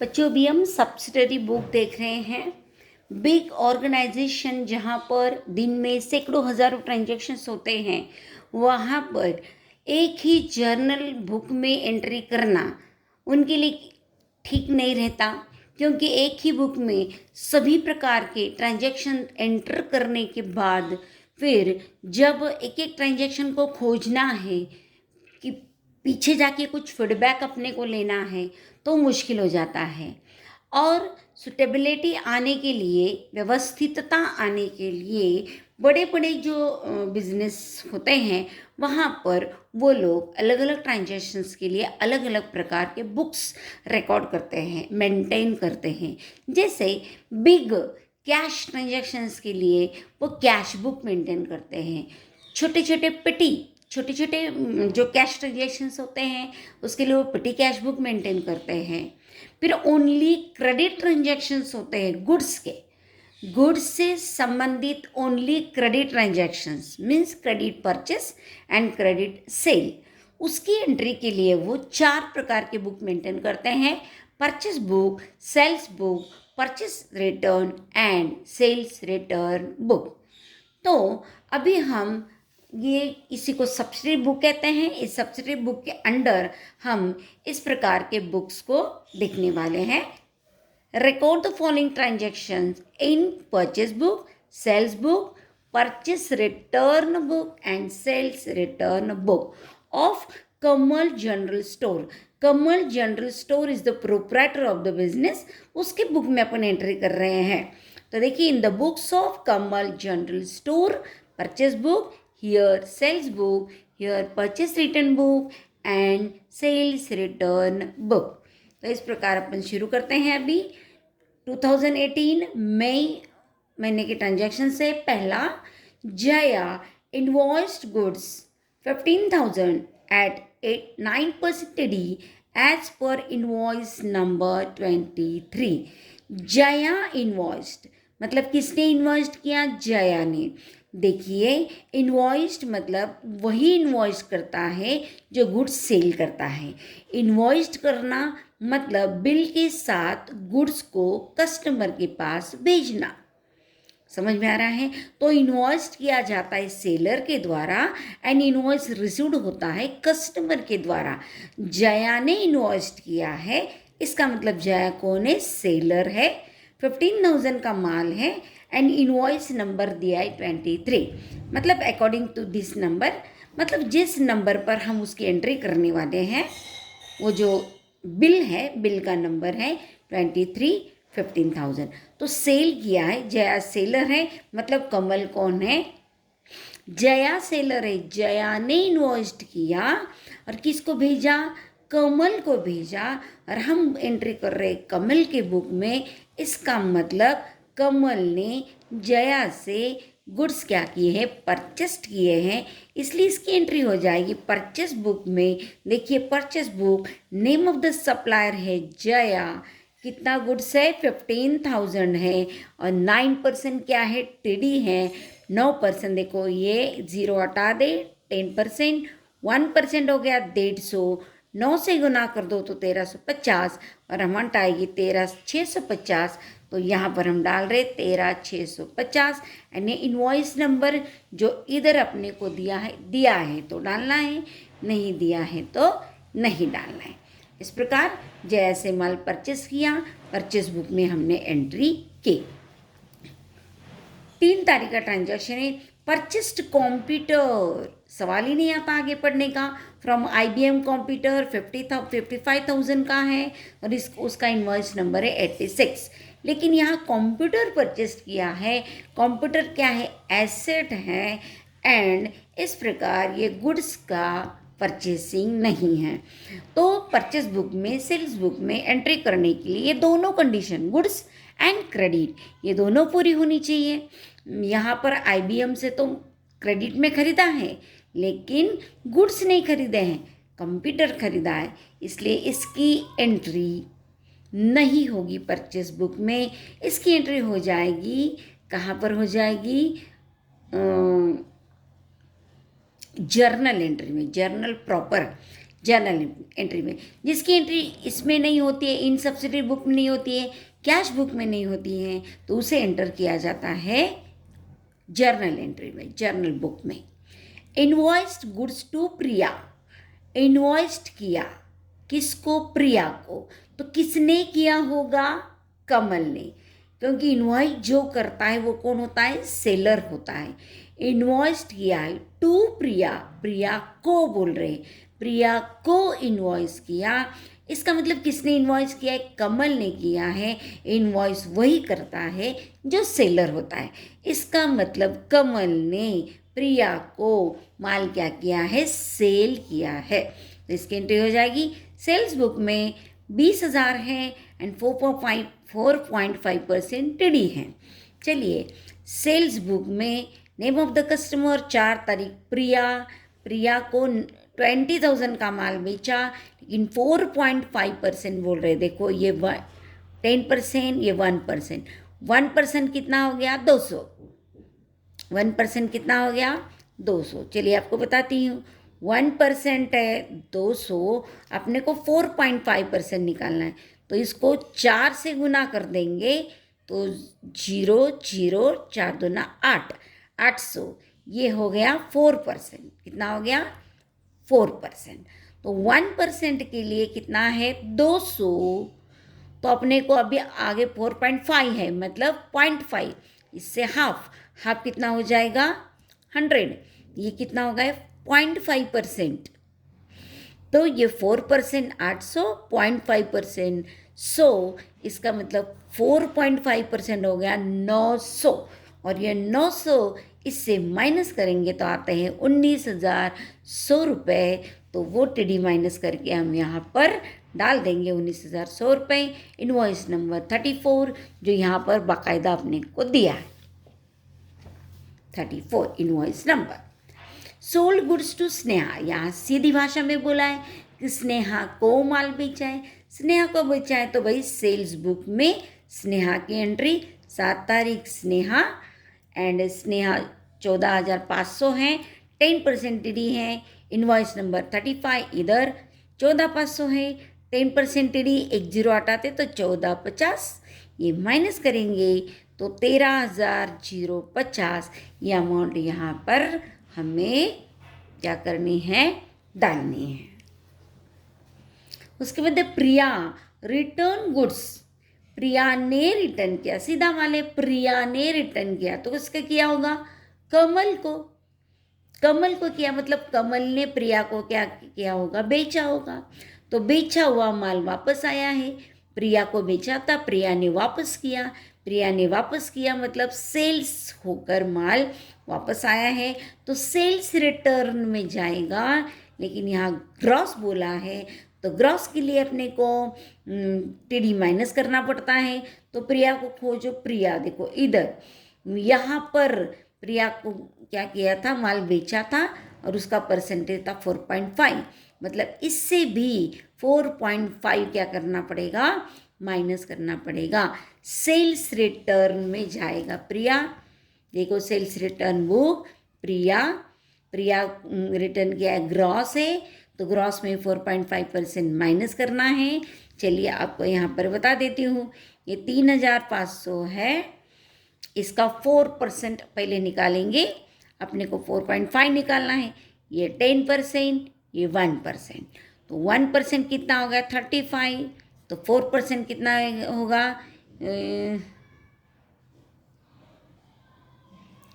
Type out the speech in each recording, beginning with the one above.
बच्चों अभी हम सब्सिडरी बुक देख रहे हैं। बिग ऑर्गेनाइजेशन जहाँ पर दिन में सैकड़ों हज़ारों ट्रांजैक्शंस होते हैं, वहाँ पर एक ही जर्नल बुक में एंट्री करना उनके लिए ठीक नहीं रहता, क्योंकि एक ही बुक में सभी प्रकार के ट्रांजैक्शन एंटर करने के बाद फिर जब एक एक ट्रांजैक्शन को खोजना है कि पीछे जाके कुछ फीडबैक अपने को लेना है तो मुश्किल हो जाता है। और सुटेबिलिटी आने के लिए, व्यवस्थितता आने के लिए बड़े बड़े जो बिजनेस होते हैं वहाँ पर वो लोग अलग अलग ट्रांजैक्शंस के लिए अलग अलग प्रकार के बुक्स रिकॉर्ड करते हैं, मेंटेन करते हैं। जैसे बिग कैश ट्रांजैक्शंस के लिए वो कैश बुक मेंटेन करते हैं। छोटे छोटे जो कैश ट्रांजैक्शंस होते हैं उसके लिए वो पेटी कैश बुक मेंटेन करते हैं। फिर ओनली क्रेडिट ट्रांजैक्शंस होते हैं गुड्स के, गुड्स से संबंधित only credit transactions means credit purchase and credit sale, उसकी एंट्री के लिए वो 4 प्रकार के बुक मेंटेन करते हैं: purchase book, sales book, purchase return and sales return book. तो अभी हम ये इसी को सब्सिडरी बुक कहते हैं। इस सब्सिडरी बुक के अंडर हम इस प्रकार के बुक्स को देखने वाले हैं। Record the following transactions in purchase book, sales book, purchase return book and sales return book of Kamal general store. Kamal general store is the proprietor of the business, उसके बुक में अपन एंट्री कर रहे हैं। तो देखिए, in the books of Kamal general store, purchase book, here sales book, here purchase return book and sales return book। तो इस प्रकार अपन शुरू करते हैं। अभी 2018 मई महीने के ट्रांजैक्शन से पहला, Jaya invoiced goods 15,000 at 9% TD as per invoice number 23। Jaya invoiced मतलब किसने इन्वॉइस्ड किया? जया ने। देखिए, इन्वॉइस्ड मतलब वही इन्वॉइस करता है जो गुड्स सेल करता है। इन्वॉइस्ड करना मतलब बिल के साथ गुड्स को कस्टमर के पास भेजना। समझ में आ रहा है? तो इन्वॉइस्ड किया जाता है सेलर के द्वारा एंड इन्वॉइस रिसीव्ड होता है कस्टमर के द्वारा। जया ने इन्वॉइस्ड किया है, इसका मतलब जया कौन है? सेलर है। 15,000 का माल है एंड इनवॉइस नंबर दिया है 23। मतलब अकॉर्डिंग टू दिस नंबर, मतलब जिस नंबर पर हम उसकी एंट्री करने वाले हैं वो जो बिल है, बिल का नंबर है 23 15,000। तो सेल किया है, जया सेलर है। मतलब कमल कौन है? जया सेलर है। जया ने इन्वॉइस्ड किया और किसको भेजा? कमल को भेजा। और हम एंट्री कर रहे कमल के बुक में। इसका मतलब कमल ने जया से गुड्स क्या किए हैं? परचेस्ड किए हैं, इसलिए इसकी एंट्री हो जाएगी परचेस बुक में। देखिए, purchase book, name of the supplier है जया। कितना गुड्स है? 15,000 है और 9% क्या है? टीडी है। 9% देखो, ये 0 हटा दे, 10%, 1% हो गया 150। 9 से गुना कर दो तो 1350 और अमाउंट आएगी 13,650। तो यहाँ पर हम डाल रहे 13,650 यानी इनवॉइस नंबर जो इधर अपने को दिया है तो डालना है, नहीं दिया है तो नहीं डालना है। इस प्रकार जैसे माल परचेस किया, परचेस बुक में हमने एंट्री की। 3 तारीख का ट्रांजैक्शन है परचेस्ड कंप्यूटर। सवाल ही नहीं आता आगे पढ़ने का। फ्रॉम IBM कंप्यूटर 55,000 का है और उसका इनवॉइस नंबर है 86। लेकिन यहाँ कंप्यूटर परचेस किया है। कंप्यूटर क्या है? एसेट है एंड इस प्रकार ये गुड्स का परचेसिंग नहीं है। तो परचेस बुक में, सेल्स बुक में एंट्री करने के लिए ये दोनों कंडीशन, गुड्स एंड क्रेडिट, ये दोनों पूरी होनी चाहिए। यहाँ पर IBM से तो क्रेडिट में खरीदा है लेकिन गुड्स नहीं खरीदे हैं, कंप्यूटर खरीदा है, इसलिए इसकी एंट्री नहीं होगी परचेस बुक में। इसकी एंट्री हो जाएगी, कहाँ पर हो जाएगी? जर्नल एंट्री में, जर्नल प्रॉपर। जर्नल एंट्री में। जिसकी एंट्री इसमें नहीं होती है, इन सब्सिडरी बुक में नहीं होती है, कैश बुक में नहीं होती है, तो उसे एंटर किया जाता है जर्नल एंट्री में, जर्नल बुक में। Invoiced goods to Priya, invoiced किया किसको? प्रिया को। तो किसने किया होगा? कमल ने, क्योंकि इनवॉइस जो करता है वो कौन होता है? सेलर होता है। इनवॉइस्ड किया है टू प्रिया, प्रिया को बोल रहे हैं, प्रिया को इनवॉइस किया। इसका मतलब किसने इनवॉइस किया है? कमल ने किया है। इनवॉइस वही करता है जो सेलर होता है। इसका मतलब कमल ने प्रिया को माल क्या किया है? सेल किया है। तो इसकी एंट्री हो जाएगी सेल्स बुक में 20,000 है एंड 4.5% टीडी है। चलिए, सेल्स बुक में नेम ऑफ द कस्टमर 4 तारीख प्रिया, प्रिया को 20,000 का माल बेचा, लेकिन 4.5% बोल रहे। देखो ये 10%, ये 1%, 1% कितना हो गया? 200, 1% कितना हो गया? 200। चलिए आपको बताती हूँ, 1% है 200, अपने को 4.5% निकालना है, तो इसको 4 से गुना कर देंगे तो 0 0 4 दूना 8, 800, ये हो गया 4%। कितना हो गया? 4%। तो 1% के लिए कितना है? 200। तो अपने को अभी आगे 4.5 है, मतलब 0.5, इससे हाफ, हाफ कितना हो जाएगा? 100। ये कितना हो गया? 0.5%। तो ये 4% 800, 0.5% 100, इसका मतलब 4.5% हो गया 900। और ये 900 इससे माइनस करेंगे तो आते हैं 19,100 रुपये। तो वो टीडी माइनस करके हम यहाँ पर डाल देंगे 19,100 रुपये। इनवॉइस नंबर 34 जो यहाँ पर बाकायदा अपने को दिया है, 34 invoice number. Sold goods to Sneha, यहाँ सीधी भाषा में बोला है कि स्नेहा को माल बेचा है। स्नेहा को बेचा है तो भाई सेल्स बुक में स्नेहा की एंट्री 7 तारीख स्नेहा, एंड स्नेहा 14,500 है, 10% टीडी है। इनवॉइस नंबर 35, इधर 14,500 है, 10% टीडी, 10 हटाते तो 14,50, ये माइनस करेंगे तो 13,050। ये अमाउंट यहाँ पर हमें क्या करनी है? डालनी है। उसके बाद प्रिया रिटर्न गुड्स, प्रिया ने रिटर्न किया, सीधा वाले प्रिया ने रिटर्न किया, तो उसका किया होगा? कमल को, कमल को किया, मतलब कमल ने प्रिया को क्या किया होगा? बेचा होगा। तो बेचा हुआ माल वापस आया है, प्रिया को बेचा था, प्रिया ने वापस किया, प्रिया ने वापस किया मतलब सेल्स होकर माल वापस आया है, तो सेल्स रिटर्न में जाएगा। लेकिन यहाँ ग्रॉस बोला है तो ग्रॉस के लिए अपने को टीडी माइनस करना पड़ता है। तो प्रिया को खोजो, प्रिया देखो इधर, यहाँ पर प्रिया को क्या किया था? माल बेचा था और उसका परसेंटेज था 4.5, मतलब इससे भी 4.5 क्या करना पड़ेगा? माइनस करना पड़ेगा। सेल्स रिटर्न में जाएगा प्रिया। देखो सेल्स रिटर्न बुक प्रिया, प्रिया रिटर्न किया है, ग्रॉस है, तो ग्रॉस में 4.5% माइनस करना है। चलिए आपको यहाँ पर बता देती हूँ, ये 3,500 है, इसका 4% पहले निकालेंगे, अपने को 4.5 निकालना है। ये 10%, ये 1%, तो 1% कितना होगा? 35, तो 4% कितना होगा?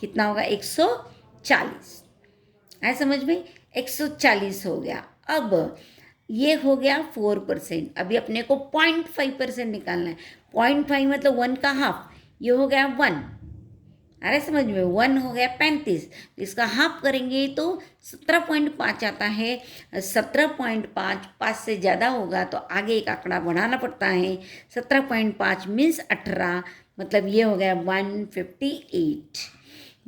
कितना होगा? 140। है समझ में? 140 हो गया। अब ये हो गया 4%, अभी अपने को 0.5% निकालना है। 0.5 मतलब 1 का हाफ, ये हो गया 1। अरे समझ में? 1 हो गया 35, इसका हाफ करेंगे तो 17.5 आता है। 17.5, 5 से ज़्यादा होगा तो आगे एक आंकड़ा बढ़ाना पड़ता है। 17.5 मीन्स 18, मतलब ये हो गया 158।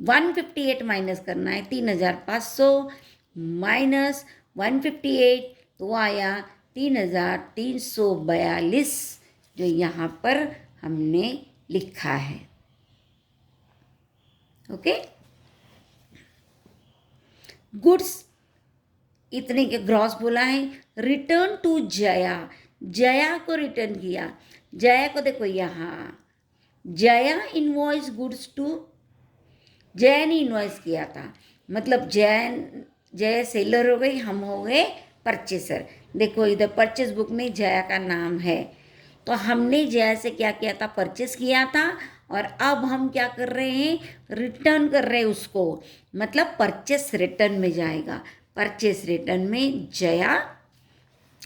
158 माइनस करना है, 3,500 माइनस 158, तो आया 3,342, जो यहाँ पर हमने लिखा है। ओके, गुड्स इतने के ग्रॉस बोला है। रिटर्न टू जया, जया को रिटर्न किया। जया को देखो यहाँ, Jaya invoice goods to, Jaya ने इनवॉइस किया था, मतलब जया सेलर हो गई, हम हो गए परचेसर। देखो इधर परचेस बुक में जया का नाम है, तो हमने जया से क्या किया था, परचेस किया था, और अब हम क्या कर रहे हैं, रिटर्न कर रहे हैं उसको, मतलब परचेस रिटर्न में जाएगा। परचेस रिटर्न में जया,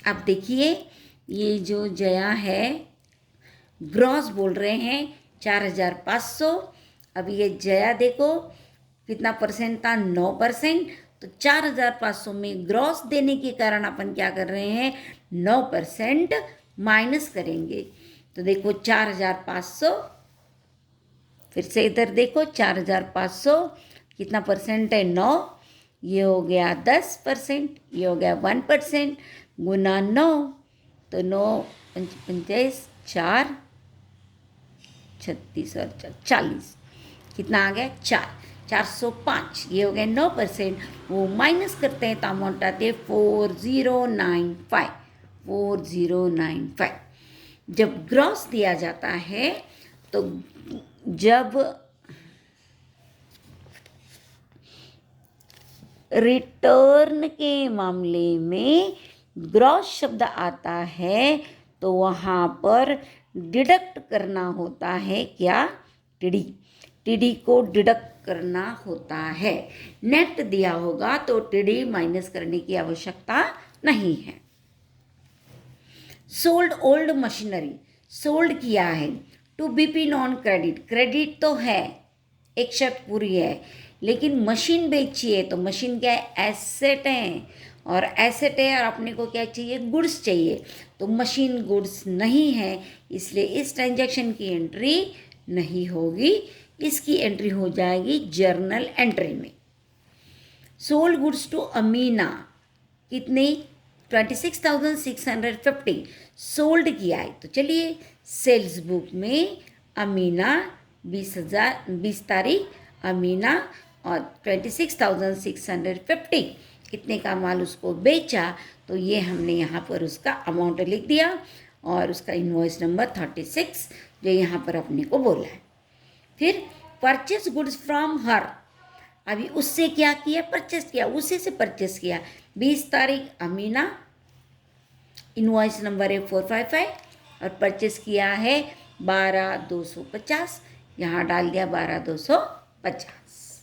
अब देखिए ये जो जया है ग्रॉस बोल रहे हैं 4,500। अब ये जया देखो कितना परसेंट था, 9%। तो 4,500 में ग्रॉस देने के कारण अपन क्या कर रहे हैं, 9% माइनस करेंगे। तो देखो 4,500, फिर से इधर देखो 4,500 कितना परसेंट है, 9, ये हो गया 10%, ये हो गया 1%, गुना 9, तो 9 पंचाईस 4, 36 और 40, कितना आ गया 405, ये हो गया 9%। वो माइनस करते हैं तो अमाउंट आती है 4095, 4095। जब ग्रॉस दिया जाता है तो जब रिटर्न के मामले में ग्रॉस शब्द आता है तो वहाँ पर डिडक्ट करना होता है क्या, टीडी, टीडी को डिडक्ट करना होता है। नेट दिया होगा तो टीडी माइनस करने की आवश्यकता नहीं है। सोल्ड ओल्ड मशीनरी, सोल्ड किया है to BP non credit, credit तो है, एक शर्त पूरी है, लेकिन मशीन बेची है तो मशीन क्या है, एसेट है, और एसेट है और अपने को क्या चाहिए, गुड्स चाहिए, तो मशीन गुड्स नहीं है, इसलिए इस ट्रांजैक्शन की एंट्री नहीं होगी, इसकी एंट्री हो जाएगी जर्नल एंट्री में। सोल्ड गुड्स टू अमीना, कितने, 26,650 सोल्ड किया है, तो चलिए सेल्स बुक में अमीना 20 तारीख अमीना और 26,650 कितने का माल उसको बेचा, तो ये हमने यहाँ पर उसका अमाउंट लिख दिया और उसका इनवॉइस नंबर 36 जो यहाँ पर अपने को बोला है। फिर परचेस गुड्स फ्रॉम हर, अभी उससे क्या किया, परचेस किया, उसी से परचेस किया। 20 तारीख अमीना, इनवॉइस नंबर है 455 और परचेस किया है 12,250, यहाँ डाल दिया 12,250।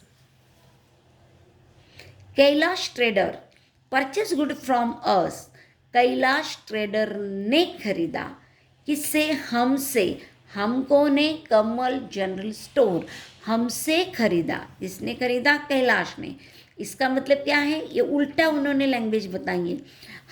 Kailash trader, purchase good from us, Kailash trader ने खरीदा, किससे, हमसे, हमको ने, कमल जनरल स्टोर, हमसे खरीदा, किसने खरीदा, कैलाश ने। इसका मतलब क्या है, ये उल्टा उन्होंने लैंग्वेज बताई है।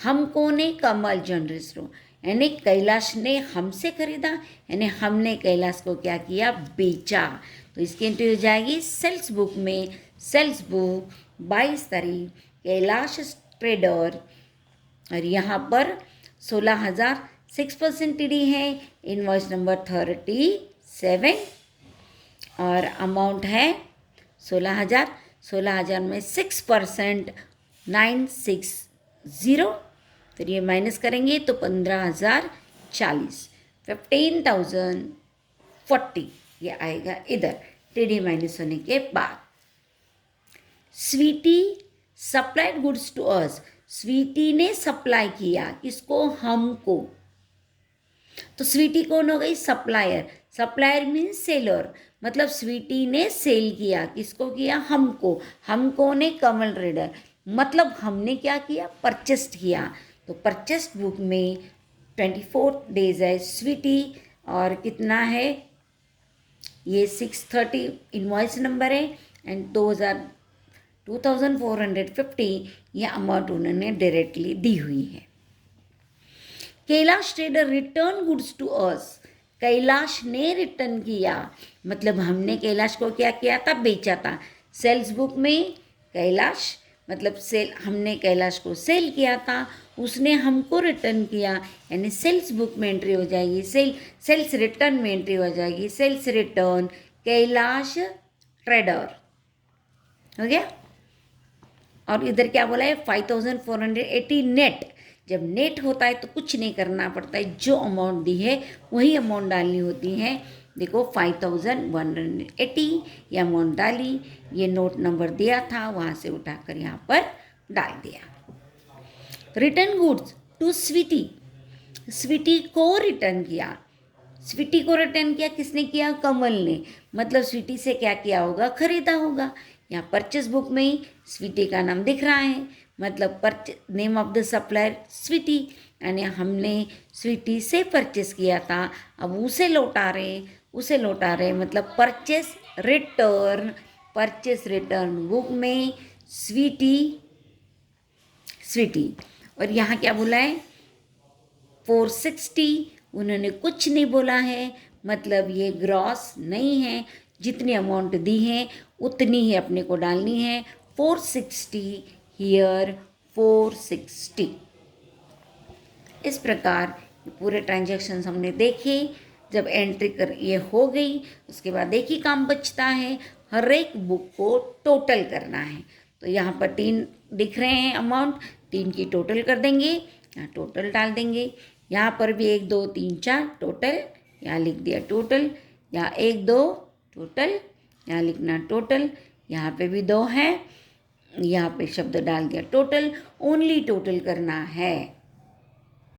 हमको ने कमल जनरल स्टोर, यानी कैलाश ने हमसे खरीदा, यानी हमने कैलाश को क्या किया, बेचा। तो इसकी एंट्री हो जाएगी सेल्स बुक में, सेल्स बुक 22 तारीख कैलाश ट्रेडर, और यहाँ पर 16,000 6% टीडी है, इनवॉइस नंबर 37 और अमाउंट है 16,000, 16,000 में 6% 960, फिर ये माइनस करेंगे तो 15,040, 15,040 ये आएगा इधर टीडी माइनस होने के बाद। Sweety supplied goods to us, Sweety ने सप्लाई किया, किसको, हमको, तो स्वीटी कौन हो गई, सप्लायर, सप्लायर मीन्स सेलर, मतलब स्वीटी ने सेल किया, किसको किया, हमको, हमको ने कमल ट्रेडर, मतलब हमने क्या किया, परचेस्ड किया। तो परचेस्ड बुक में 24 डेज है स्वीटी, और कितना है, ये 630 इनवॉइस नंबर है, एंड 2,450 ये अमाउंट उन्होंने डायरेक्टली दी हुई है। Kailash trader return goods to us, Kailash ने रिटर्न किया, मतलब हमने कैलाश को क्या किया था, बेचा था। सेल्स बुक में कैलाश मतलब सेल, हमने कैलाश को सेल किया था, उसने हमको रिटर्न किया, यानी सेल्स बुक में एंट्री हो जाएगी, सेल्स रिटर्न में एंट्री हो जाएगी, सेल्स रिटर्न कैलाश ट्रेडर, हो गया। और इधर क्या बोला है 5480 नेट। जब नेट होता है तो कुछ नहीं करना पड़ता है, जो अमाउंट दी है वही अमाउंट डालनी होती है। देखो 5180 ये अमाउंट डाली, ये नोट नंबर दिया था वहाँ से उठाकर यहाँ पर डाल दिया। Return goods to Sweety, Sweety को रिटर्न किया। स्वीटी को रिटर्न किया किसने किया? कमल ने। मतलब स्वीटी से क्या किया होगा? खरीदा होगा। यहाँ परचेस बुक में ही स्वीटी का नाम दिख रहा है, मतलब name of the supplier Sweety, यानी हमने स्वीटी से परचेस किया था, अब उसे लौटा रहे मतलब परचेस रिटर्न बुक में स्वीटी। और यहाँ क्या बोला है 460, उन्होंने कुछ नहीं बोला है, मतलब ये ग्रॉस नहीं है, जितनी अमाउंट दी है उतनी ही अपने को डालनी है। 460 हियर 460। इस प्रकार पूरे ट्रांजैक्शंस हमने देखे। जब एंट्री कर ये हो गई उसके बाद एक ही काम बचता है, हर एक बुक को टोटल करना है। तो यहाँ पर 3 दिख रहे हैं अमाउंट, 3 की टोटल कर देंगे, यहाँ टोटल डाल देंगे। यहाँ पर भी 1 2 3 4 टोटल, यहाँ लिख दिया टोटल, यहाँ 1 2 टोटल, यहाँ लिखना टोटल, यहाँ पे भी 2 है, यहाँ पे शब्द डाल दिया टोटल। ओनली टोटल करना है,